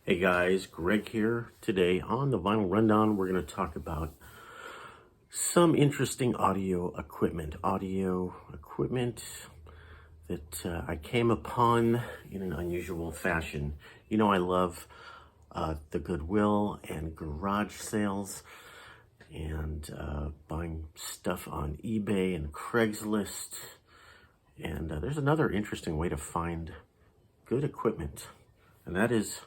Hey guys, Greg here. Today on the Vinyl Rundown, we're going to talk about some interesting audio equipment that I came upon in an unusual fashion. You know, I love the Goodwill and garage sales and buying stuff on eBay and Craigslist. And there's another interesting way to find good equipment, and that is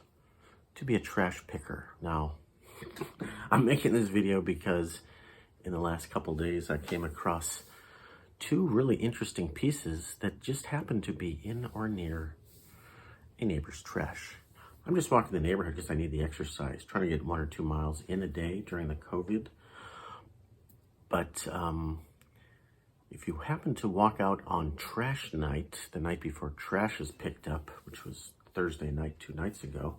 to be a trash picker. Now, I'm making this video because in the last couple days I came across two really interesting pieces that just happened to be in or near a neighbor's trash. I'm just walking the neighborhood because I need the exercise, trying to get 1 or 2 miles in a day during the COVID. But if you happen to walk out on trash night, the night before trash is picked up, which was Thursday night 2 nights ago,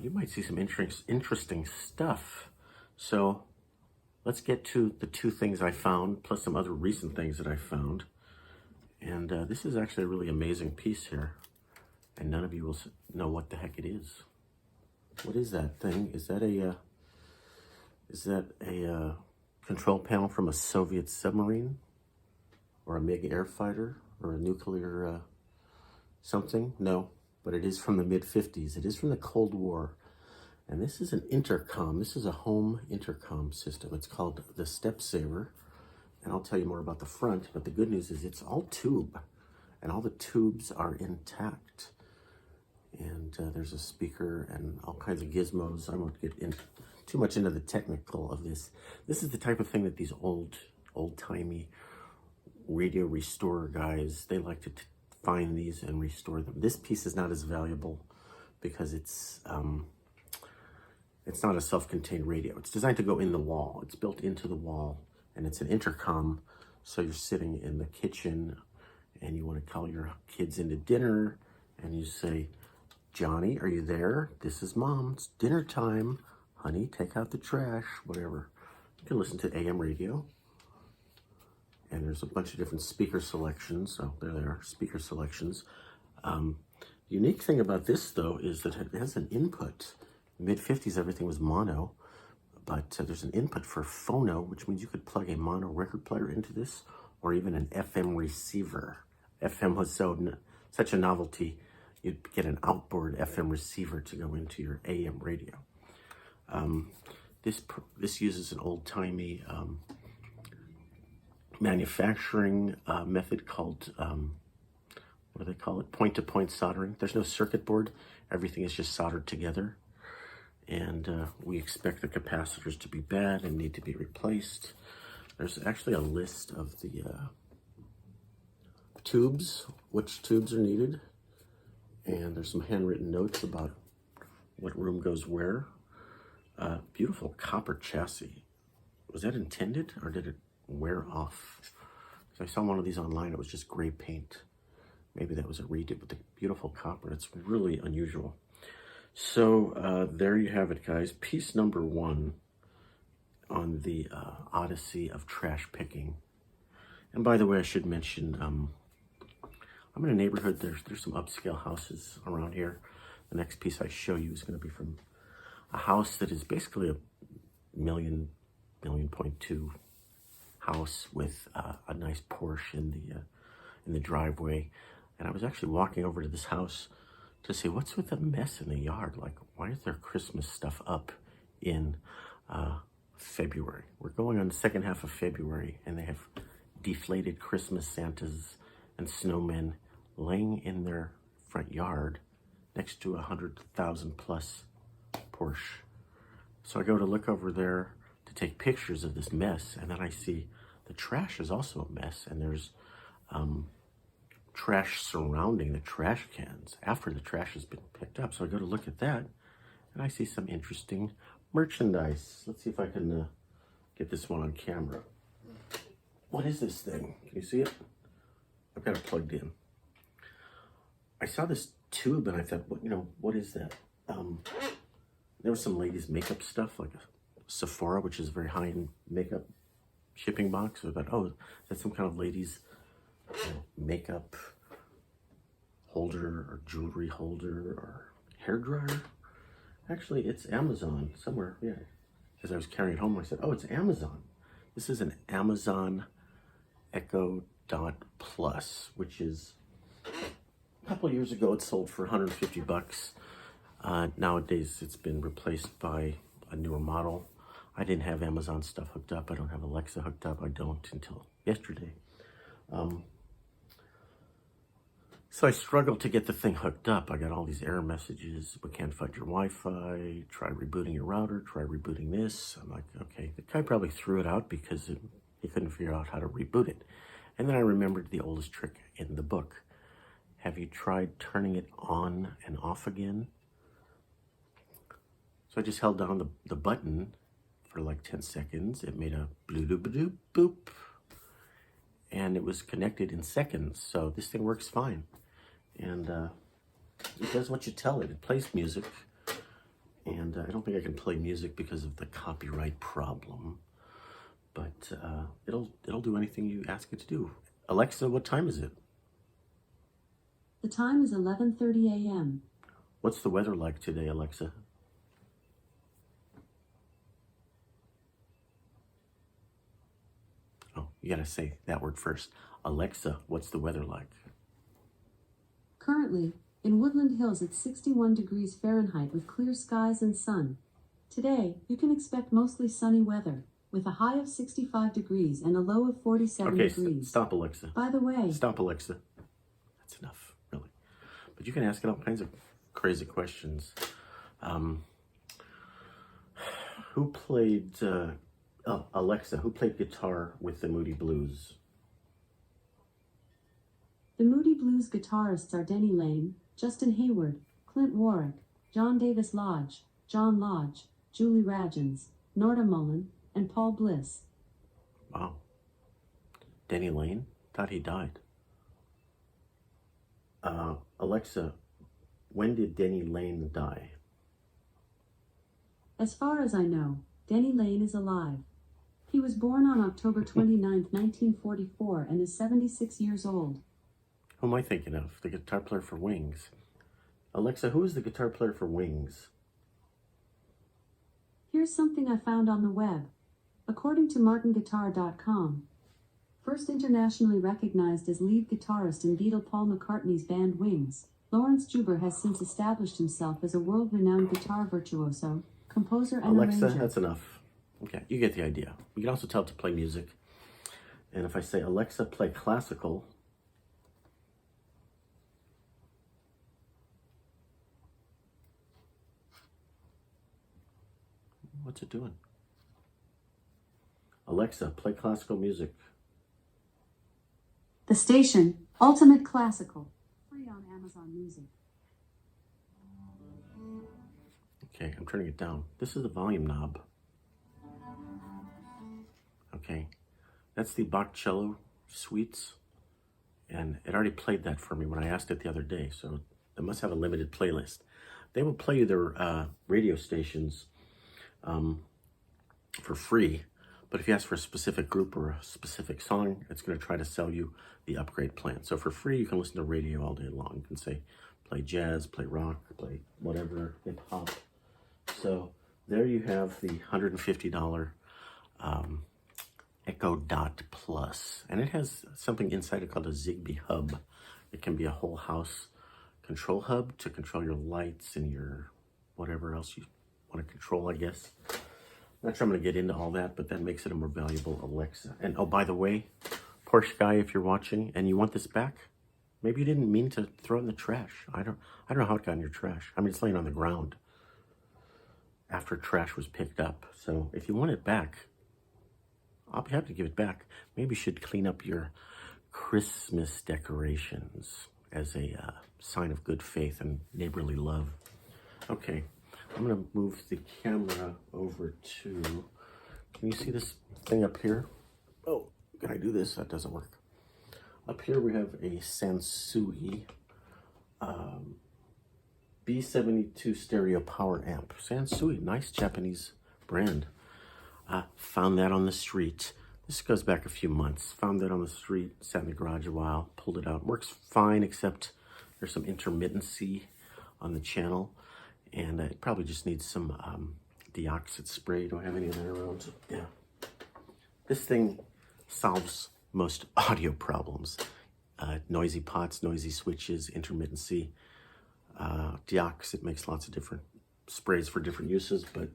you might see some interesting stuff. So let's get to the two things I found, plus some other recent things that I found. And this is actually a really amazing piece here, and none of you will know what the heck it is. What is that thing? Is that a control panel from a Soviet submarine, or a MiG air fighter, or a nuclear something? No. But it is from the mid-50s. It is from the Cold War. And this is an intercom. This is a home intercom system. It's called the Step Saver. And I'll tell you more about the front. But the good news is it's all tube. And all the tubes are intact. And there's a speaker and all kinds of gizmos. I won't get too much into the technical of this. This is the type of thing that these old-timey radio restorer guys, they like to find these and restore them. This piece is not as valuable because it's not a self-contained radio. It's designed to go in the wall. It's built into the wall, and it's an intercom. So you're sitting in the kitchen and you want to call your kids into dinner, and you say, "Johnny, are you there? This is Mom. It's dinner time. Honey, take out the trash," whatever. You can listen to AM radio. And there's a bunch of different speaker selections. So there they are, speaker selections. The unique thing about this, though, is that it has an input. Mid-50s, everything was mono, but there's an input for phono, which means you could plug a mono record player into this, or even an FM receiver. FM was such a novelty, you'd get an outboard FM receiver to go into your AM radio. This uses an old-timey manufacturing method called, what do they call it? Point-to-point soldering. There's no circuit board. Everything is just soldered together. And we expect the capacitors to be bad and need to be replaced. There's actually a list of the tubes, which tubes are needed. And there's some handwritten notes about what room goes where. Beautiful copper chassis. Was that intended, or did it wear off? So I saw one of these online. It was just gray paint. Maybe that was a redo, but the beautiful copper. It's really unusual. So there you have it, guys. Piece number 1 on the odyssey of trash picking. And by the way, I should mention, I'm in a neighborhood. There's some upscale houses around here. The next piece I show you is going to be from a house that is basically a $1.2 million house with a nice Porsche in the driveway. And I was actually walking over to this house to say, what's with the mess in the yard? Like, why is there Christmas stuff up in February? We're going on the second half of February, and they have deflated Christmas Santas and snowmen laying in their front yard next to 100,000 plus Porsche. So I go to look over there to take pictures of this mess, and then I see the trash is also a mess, and there's trash surrounding the trash cans after the trash has been picked up. So I go to look at that, and I see some interesting merchandise. Let's see if I can get this one on camera. What is this thing? Can you see it? I've got it plugged in. I saw this tube, and I thought, what is that? There was some ladies' makeup stuff, like a Sephora, which is a very high-end makeup shipping box. So I thought, oh, that's some kind of ladies' makeup holder or jewelry holder or hair dryer. Actually, it's Amazon somewhere. Yeah. As I was carrying it home, I said, oh, it's Amazon. This is an Amazon Echo Dot Plus, which is a couple of years ago, it sold for 150 bucks. Nowadays, it's been replaced by a newer model. I didn't have Amazon stuff hooked up. I don't have Alexa hooked up. I don't until yesterday. So I struggled to get the thing hooked up. I got all these error messages. We can't find your Wi-Fi. Try rebooting your router. Try rebooting this. I'm like, okay, the guy probably threw it out because he couldn't figure out how to reboot it. And then I remembered the oldest trick in the book. Have you tried turning it on and off again? So I just held down the button for like 10 seconds. It made a bloop boop, and it was connected in seconds. So this thing works fine. And it does what you tell it. It plays music. And I don't think I can play music because of the copyright problem. But it'll do anything you ask it to do. Alexa, what time is it? The time is 11:30 a.m. What's the weather like today, Alexa? Oh, you gotta say that word first. Alexa, what's the weather like? Currently, in Woodland Hills it's 61 degrees Fahrenheit with clear skies and sun. Today, you can expect mostly sunny weather, with a high of 65 degrees and a low of 47 degrees. Stop, Alexa. By the way... Stop, Alexa. That's enough, really. But you can ask it all kinds of crazy questions. Who played... Alexa, who played guitar with the Moody Blues? The Moody Blues guitarists are Denny Laine, Justin Hayward, Clint Warwick, John Davis Lodge, John Lodge, Julie Radjens, Norda Mullen, and Paul Bliss. Wow. Denny Laine? Thought he died. Alexa, when did Denny Laine die? As far as I know, Denny Laine is alive. He was born on October 29, 1944, and is 76 years old. Who am I thinking of? The guitar player for Wings. Alexa, who is the guitar player for Wings? Here's something I found on the web. According to martinguitar.com, first internationally recognized as lead guitarist in Beatle Paul McCartney's band Wings, Lawrence Juber has since established himself as a world-renowned guitar virtuoso, composer, and Alexa, arranger. that's enough. Okay, you get the idea. You can also tell it to play music. And if I say, Alexa, play classical, what's it doing? Alexa, play classical music. The station, Ultimate Classical, free on Amazon Music. Okay, I'm turning it down. This is the volume knob. Okay, that's the Bachcello Suites. And it already played that for me when I asked it the other day. So they must have a limited playlist. They will play you their radio stations for free. But if you ask for a specific group or a specific song, it's going to try to sell you the upgrade plan. So for free, you can listen to radio all day long. You can say, play jazz, play rock, play whatever, hip hop. So there you have the $150 Echo Dot Plus. And it has something inside it called a Zigbee hub. It can be a whole house control hub to control your lights and your whatever else you want to control, I guess. Not sure I'm going to get into all that, but that makes it a more valuable Alexa. And oh, by the way, Porsche guy, if you're watching and you want this back, maybe you didn't mean to throw it in the trash. I don't know how it got in your trash. I mean, it's laying on the ground after trash was picked up. So if you want it back, I'll be happy to give it back. Maybe you should clean up your Christmas decorations as a sign of good faith and neighborly love. Okay. I'm going to move the camera over to, can you see this thing up here? Oh, can I do this? That doesn't work. Up here we have a Sansui B72 stereo power amp. Sansui, nice Japanese brand. Found that on the street. This goes back a few months. Found that on the street, sat in the garage a while, pulled it out. Works fine, except there's some intermittency on the channel. And it probably just needs some deoxit spray. Do I have any of that around? Yeah. This thing solves most audio problems. Noisy pots, noisy switches, intermittency. Deoxit makes lots of different sprays for different uses, but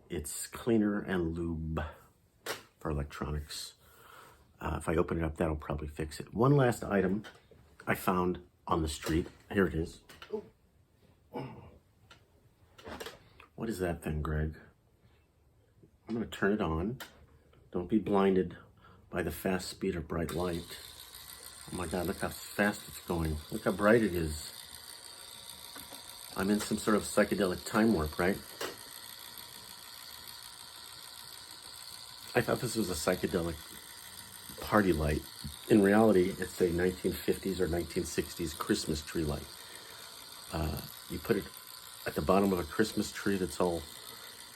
it's cleaner and lube for electronics. If I open it up, that'll probably fix it. One last item I found on the street. Here it is. What is that thing, Greg? I'm going to turn it on. Don't be blinded by the fast speed of bright light. Oh my God, look how fast it's going. Look how bright it is. I'm in some sort of psychedelic time warp, right? I thought this was a psychedelic party light. In reality, it's a 1950s or 1960s Christmas tree light. You put it at the bottom of a Christmas tree that's all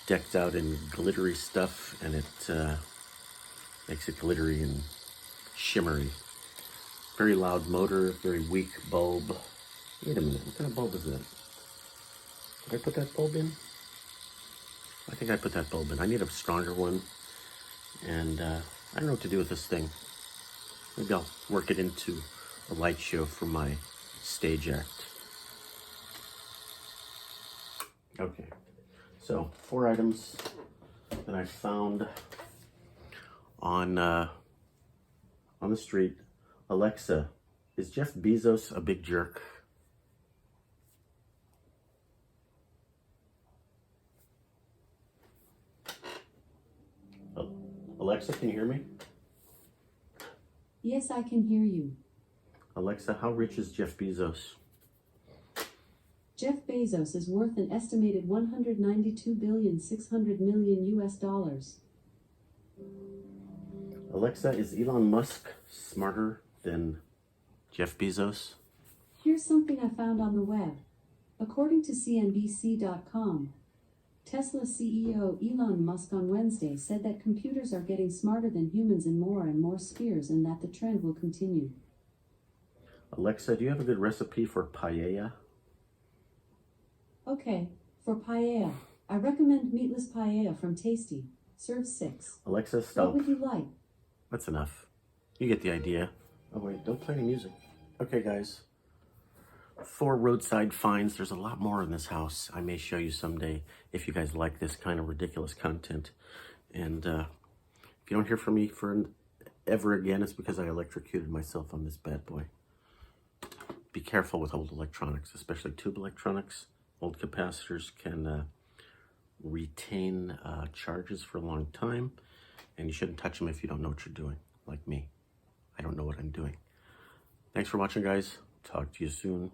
decked out in glittery stuff, and it makes it glittery and shimmery. Very loud motor, very weak bulb. Wait a minute, what kind of bulb is that? Did I put that bulb in? I think I put that bulb in. I need a stronger one, and I don't know what to do with this thing. Maybe I'll work it into a light show for my stage act. Okay, so 4 items that I found on the street. Alexa, is Jeff Bezos a big jerk? Alexa, can you hear me? Yes, I can hear you. Alexa, how rich is Jeff Bezos? Jeff Bezos is worth an estimated $192,600,000,000 US dollars. Alexa, is Elon Musk smarter than Jeff Bezos? Here's something I found on the web. According to CNBC.com, Tesla CEO Elon Musk on Wednesday said that computers are getting smarter than humans in more and more spheres and that the trend will continue. Alexa, do you have a good recipe for paella? Okay, for paella, I recommend meatless paella from Tasty. Serve 6. Alexa, stop. What would you like? That's enough. You get the idea. Oh wait, don't play any music. Okay, guys. 4 roadside finds. There's a lot more in this house. I may show you someday if you guys like this kind of ridiculous content. And if you don't hear from me for ever again, it's because I electrocuted myself on this bad boy. Be careful with old electronics, especially tube electronics. Old capacitors can retain charges for a long time, and you shouldn't touch them if you don't know what you're doing, like me. I don't know what I'm doing. Thanks for watching, guys. Talk to you soon.